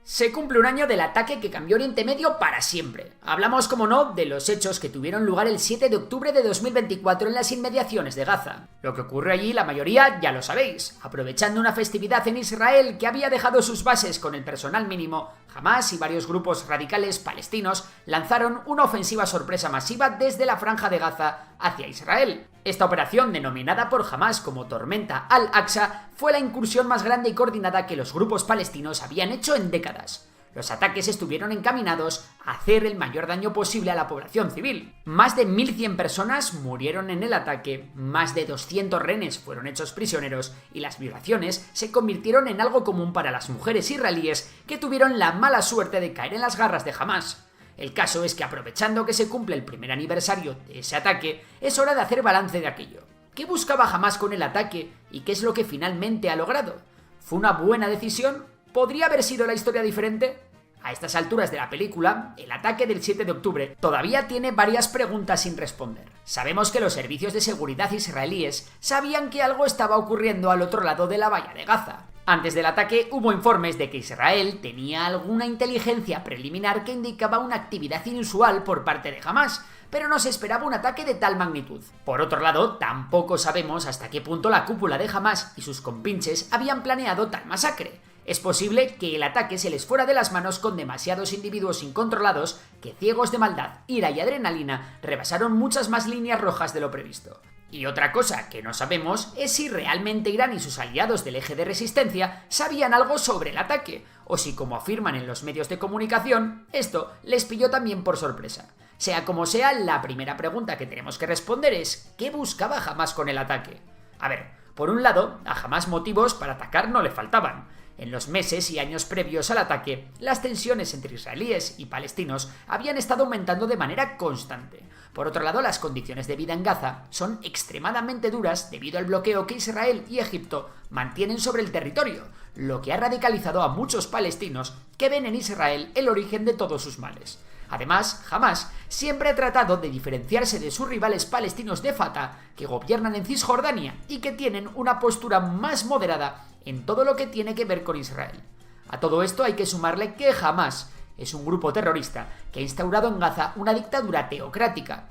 Se cumple un año del ataque que cambió Oriente Medio para siempre. Hablamos, como no, de los hechos que tuvieron lugar el 7 de octubre de 2024 en las inmediaciones de Gaza. Lo que ocurrió allí, la mayoría ya lo sabéis. Aprovechando una festividad en Israel que había dejado sus bases con el personal mínimo, Hamás y varios grupos radicales palestinos lanzaron una ofensiva sorpresa masiva desde la Franja de Gaza hacia Israel. Esta operación, denominada por Hamás como Tormenta al-Aqsa, fue la incursión más grande y coordinada que los grupos palestinos habían hecho en décadas. Los ataques estuvieron encaminados a hacer el mayor daño posible a la población civil. Más de 1.100 personas murieron en el ataque, más de 200 rehenes fueron hechos prisioneros y las violaciones se convirtieron en algo común para las mujeres israelíes que tuvieron la mala suerte de caer en las garras de Hamás. El caso es que, aprovechando que se cumple el primer aniversario de ese ataque, es hora de hacer balance de aquello. ¿Qué buscaba Hamás con el ataque y qué es lo que finalmente ha logrado? ¿Fue una buena decisión? ¿Podría haber sido la historia diferente? A estas alturas de la película, el ataque del 7 de octubre todavía tiene varias preguntas sin responder. Sabemos que los servicios de seguridad israelíes sabían que algo estaba ocurriendo al otro lado de la valla de Gaza. Antes del ataque hubo informes de que Israel tenía alguna inteligencia preliminar que indicaba una actividad inusual por parte de Hamás, pero no se esperaba un ataque de tal magnitud. Por otro lado, tampoco sabemos hasta qué punto la cúpula de Hamás y sus compinches habían planeado tal masacre. Es posible que el ataque se les fuera de las manos con demasiados individuos incontrolados que, ciegos de maldad, ira y adrenalina, rebasaron muchas más líneas rojas de lo previsto. Y otra cosa que no sabemos es si realmente Irán y sus aliados del eje de resistencia sabían algo sobre el ataque, o si, como afirman en los medios de comunicación, esto les pilló también por sorpresa. Sea como sea, la primera pregunta que tenemos que responder es ¿qué buscaba Hamás con el ataque? A ver, por un lado, a Hamás motivos para atacar no le faltaban. En los meses y años previos al ataque, las tensiones entre israelíes y palestinos habían estado aumentando de manera constante. Por otro lado, las condiciones de vida en Gaza son extremadamente duras debido al bloqueo que Israel y Egipto mantienen sobre el territorio, lo que ha radicalizado a muchos palestinos que ven en Israel el origen de todos sus males. Además, Hamás siempre ha tratado de diferenciarse de sus rivales palestinos de Fatah, que gobiernan en Cisjordania y que tienen una postura más moderada en todo lo que tiene que ver con Israel. A todo esto hay que sumarle que Hamás es un grupo terrorista que ha instaurado en Gaza una dictadura teocrática.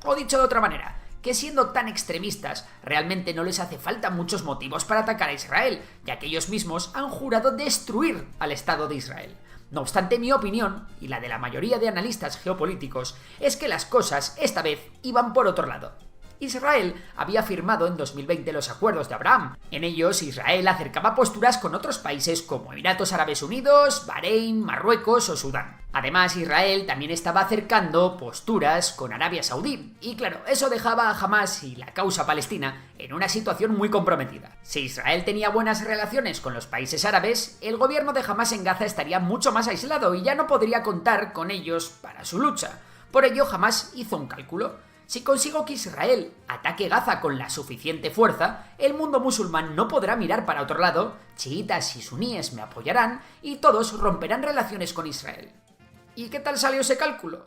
O dicho de otra manera, que siendo tan extremistas, realmente no les hace falta muchos motivos para atacar a Israel, ya que ellos mismos han jurado destruir al Estado de Israel. No obstante, mi opinión, y la de la mayoría de analistas geopolíticos, es que las cosas esta vez iban por otro lado. Israel había firmado en 2020 los acuerdos de Abraham. En ellos, Israel acercaba posturas con otros países como Emiratos Árabes Unidos, Bahrein, Marruecos o Sudán. Además, Israel también estaba acercando posturas con Arabia Saudí. Y claro, eso dejaba a Hamás y la causa palestina en una situación muy comprometida. Si Israel tenía buenas relaciones con los países árabes, el gobierno de Hamás en Gaza estaría mucho más aislado y ya no podría contar con ellos para su lucha. Por ello, Hamás hizo un cálculo. Si consigo que Israel ataque Gaza con la suficiente fuerza, el mundo musulmán no podrá mirar para otro lado, chiitas y suníes me apoyarán y todos romperán relaciones con Israel. ¿Y qué tal salió ese cálculo?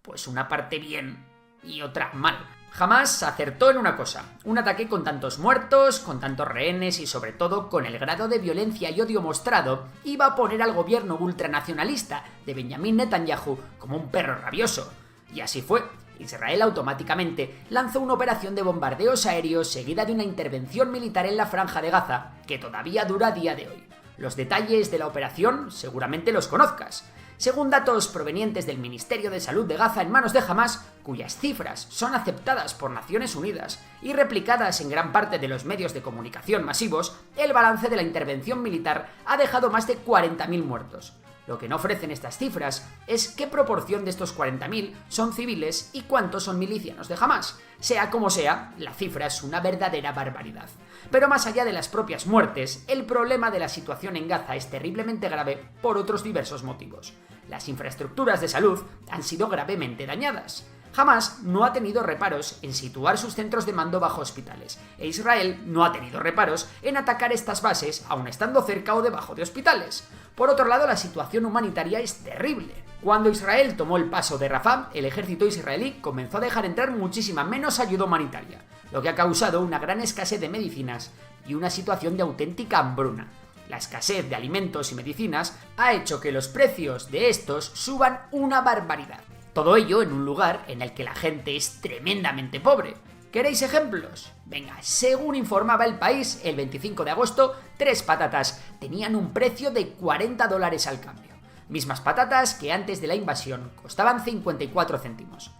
Pues una parte bien y otra mal. Hamás acertó en una cosa: un ataque con tantos muertos, con tantos rehenes y sobre todo con el grado de violencia y odio mostrado iba a poner al gobierno ultranacionalista de Benjamín Netanyahu como un perro rabioso. Y así fue. Israel automáticamente lanzó una operación de bombardeos aéreos seguida de una intervención militar en la Franja de Gaza, que todavía dura a día de hoy. Los detalles de la operación seguramente los conozcas. Según datos provenientes del Ministerio de Salud de Gaza en manos de Hamás, cuyas cifras son aceptadas por Naciones Unidas y replicadas en gran parte de los medios de comunicación masivos, el balance de la intervención militar ha dejado más de 40.000 muertos. Lo que no ofrecen estas cifras es qué proporción de estos 40.000 son civiles y cuántos son milicianos de Hamás. Sea como sea, la cifra es una verdadera barbaridad. Pero más allá de las propias muertes, el problema de la situación en Gaza es terriblemente grave por otros diversos motivos. Las infraestructuras de salud han sido gravemente dañadas. Hamás no ha tenido reparos en situar sus centros de mando bajo hospitales, e Israel no ha tenido reparos en atacar estas bases aun estando cerca o debajo de hospitales. Por otro lado, la situación humanitaria es terrible. Cuando Israel tomó el paso de Rafah, el ejército israelí comenzó a dejar entrar muchísima menos ayuda humanitaria, lo que ha causado una gran escasez de medicinas y una situación de auténtica hambruna. La escasez de alimentos y medicinas ha hecho que los precios de estos suban una barbaridad. Todo ello en un lugar en el que la gente es tremendamente pobre. ¿Queréis ejemplos? Venga, según informaba El País, el 25 de agosto, 3 patatas tenían un precio de $40 al cambio. Mismas patatas que antes de la invasión costaban 54 céntimos.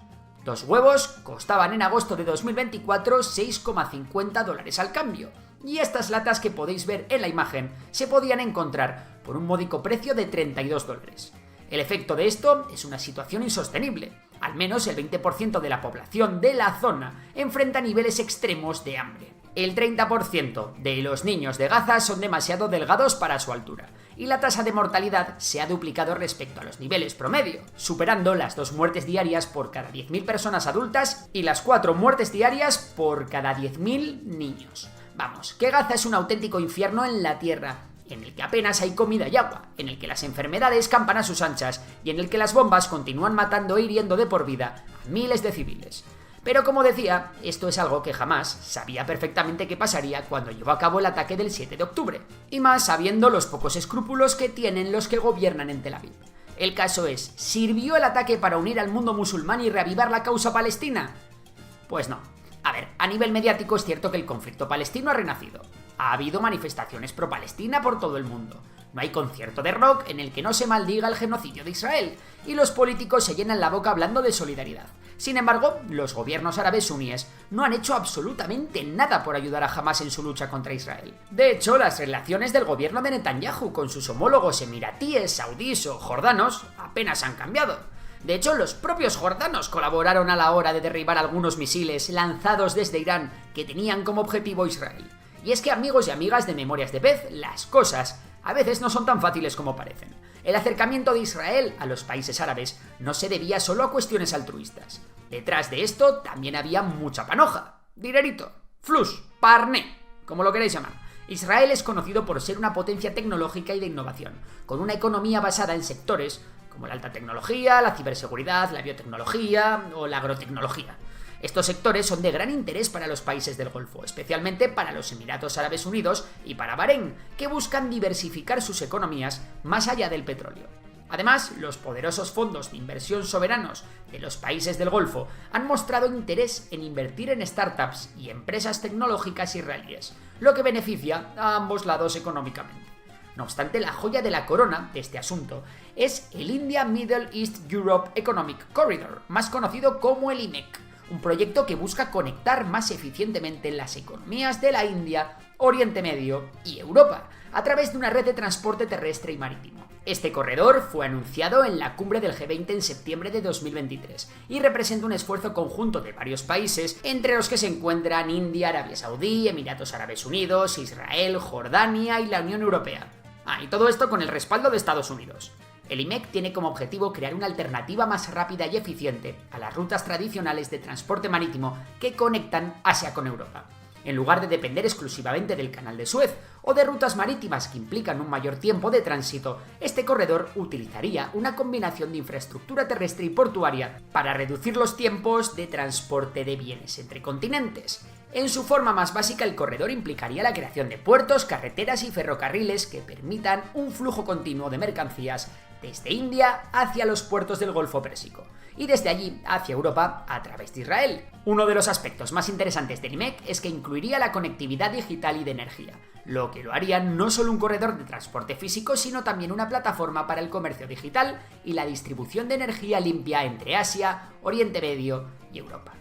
2 huevos costaban en agosto de 2024 $6,50 al cambio. Y estas latas que podéis ver en la imagen se podían encontrar por un módico precio de $32. El efecto de esto es una situación insostenible. Al menos el 20% de la población de la zona enfrenta niveles extremos de hambre. El 30% de los niños de Gaza son demasiado delgados para su altura, y la tasa de mortalidad se ha duplicado respecto a los niveles promedio, superando las 2 muertes diarias por cada 10.000 personas adultas y las 4 muertes diarias por cada 10.000 niños. Vamos, que Gaza es un auténtico infierno en la tierra, en el que apenas hay comida y agua, en el que las enfermedades campan a sus anchas y en el que las bombas continúan matando e hiriendo de por vida a miles de civiles. Pero como decía, esto es algo que jamás sabía perfectamente qué pasaría cuando llevó a cabo el ataque del 7 de octubre, y más sabiendo los pocos escrúpulos que tienen los que gobiernan en Tel Aviv. El caso es, ¿sirvió el ataque para unir al mundo musulmán y reavivar la causa palestina? Pues no. A ver, a nivel mediático es cierto que el conflicto palestino ha renacido. Ha habido manifestaciones pro-Palestina por todo el mundo. No hay concierto de rock en el que no se maldiga el genocidio de Israel, y los políticos se llenan la boca hablando de solidaridad. Sin embargo, los gobiernos árabes suníes no han hecho absolutamente nada por ayudar a Hamás en su lucha contra Israel. De hecho, las relaciones del gobierno de Netanyahu con sus homólogos emiratíes, saudíes o jordanos apenas han cambiado. De hecho, los propios jordanos colaboraron a la hora de derribar algunos misiles lanzados desde Irán que tenían como objetivo Israel. Y es que, amigos y amigas de Memorias de Pez, las cosas a veces no son tan fáciles como parecen. El acercamiento de Israel a los países árabes no se debía solo a cuestiones altruistas. Detrás de esto también había mucha panoja, dinerito, flux, parné, como lo queréis llamar. Israel es conocido por ser una potencia tecnológica y de innovación, con una economía basada en sectores como la alta tecnología, la ciberseguridad, la biotecnología o la agrotecnología. Estos sectores son de gran interés para los países del Golfo, especialmente para los Emiratos Árabes Unidos y para Bahrein, que buscan diversificar sus economías más allá del petróleo. Además, los poderosos fondos de inversión soberanos de los países del Golfo han mostrado interés en invertir en startups y empresas tecnológicas israelíes, lo que beneficia a ambos lados económicamente. No obstante, la joya de la corona de este asunto es el India Middle East Europe Economic Corridor, más conocido como el IMEC, un proyecto que busca conectar más eficientemente las economías de la India, Oriente Medio y Europa, a través de una red de transporte terrestre y marítimo. Este corredor fue anunciado en la cumbre del G20 en septiembre de 2023 y representa un esfuerzo conjunto de varios países, entre los que se encuentran India, Arabia Saudí, Emiratos Árabes Unidos, Israel, Jordania y la Unión Europea. Y todo esto con el respaldo de Estados Unidos. El IMEC tiene como objetivo crear una alternativa más rápida y eficiente a las rutas tradicionales de transporte marítimo que conectan Asia con Europa. En lugar de depender exclusivamente del Canal de Suez o de rutas marítimas que implican un mayor tiempo de tránsito, este corredor utilizaría una combinación de infraestructura terrestre y portuaria para reducir los tiempos de transporte de bienes entre continentes. En su forma más básica, el corredor implicaría la creación de puertos, carreteras y ferrocarriles que permitan un flujo continuo de mercancías desde India hacia los puertos del Golfo Pérsico y desde allí hacia Europa a través de Israel. Uno de los aspectos más interesantes del IMEC es que incluiría la conectividad digital y de energía, lo que lo haría no solo un corredor de transporte físico, sino también una plataforma para el comercio digital y la distribución de energía limpia entre Asia, Oriente Medio y Europa.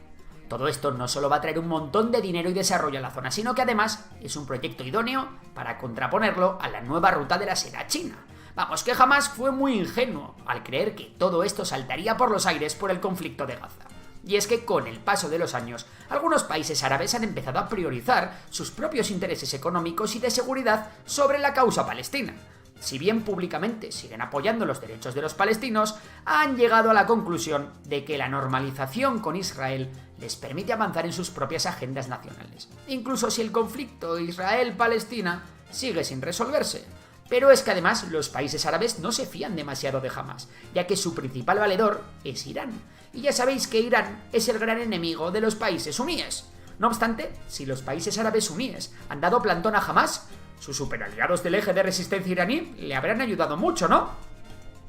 Todo esto no solo va a traer un montón de dinero y desarrollo a la zona, sino que además es un proyecto idóneo para contraponerlo a la nueva ruta de la seda china. Vamos, que jamás fue muy ingenuo al creer que todo esto saltaría por los aires por el conflicto de Gaza. Y es que con el paso de los años, algunos países árabes han empezado a priorizar sus propios intereses económicos y de seguridad sobre la causa palestina. Si bien públicamente siguen apoyando los derechos de los palestinos, han llegado a la conclusión de que la normalización con Israel les permite avanzar en sus propias agendas nacionales, incluso si el conflicto Israel-Palestina sigue sin resolverse. Pero es que además los países árabes no se fían demasiado de Hamás, ya que su principal valedor es Irán. Y ya sabéis que Irán es el gran enemigo de los países suníes. No obstante, si los países árabes suníes han dado plantón a Hamás, Sus superaliados del eje de resistencia iraní le habrán ayudado mucho, ¿no?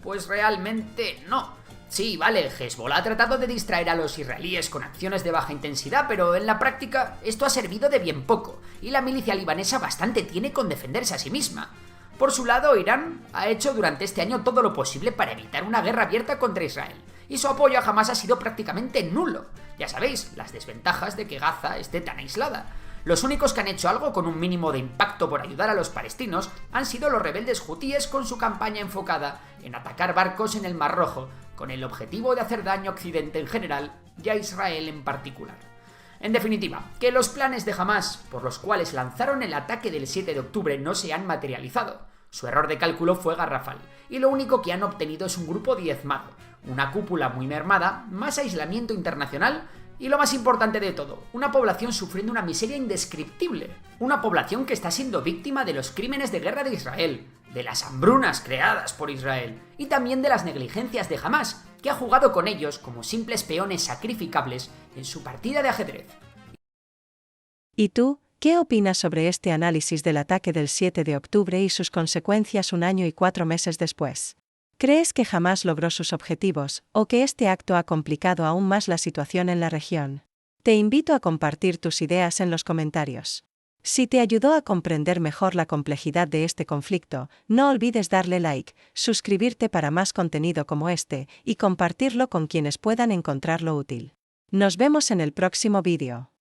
Pues realmente no. Sí, vale, Hezbollah ha tratado de distraer a los israelíes con acciones de baja intensidad, pero en la práctica esto ha servido de bien poco, y la milicia libanesa bastante tiene con defenderse a sí misma. Por su lado, Irán ha hecho durante este año todo lo posible para evitar una guerra abierta contra Israel, y su apoyo a Hamás ha sido prácticamente nulo. Ya sabéis, las desventajas de que Gaza esté tan aislada. Los únicos que han hecho algo con un mínimo de impacto por ayudar a los palestinos han sido los rebeldes hutíes con su campaña enfocada en atacar barcos en el Mar Rojo, con el objetivo de hacer daño a Occidente en general y a Israel en particular. En definitiva, que los planes de Hamás, por los cuales lanzaron el ataque del 7 de octubre, no se han materializado. Su error de cálculo fue garrafal, y lo único que han obtenido es un grupo diezmado, una cúpula muy mermada, más aislamiento internacional y, lo más importante de todo, una población sufriendo una miseria indescriptible. Una población que está siendo víctima de los crímenes de guerra de Israel, de las hambrunas creadas por Israel y también de las negligencias de Hamás, que ha jugado con ellos como simples peones sacrificables en su partida de ajedrez. ¿Y tú, qué opinas sobre este análisis del ataque del 7 de octubre y sus consecuencias un año y 4 meses después? ¿Crees que Hamás logró sus objetivos, o que este acto ha complicado aún más la situación en la región? Te invito a compartir tus ideas en los comentarios. Si te ayudó a comprender mejor la complejidad de este conflicto, no olvides darle like, suscribirte para más contenido como este y compartirlo con quienes puedan encontrarlo útil. Nos vemos en el próximo vídeo.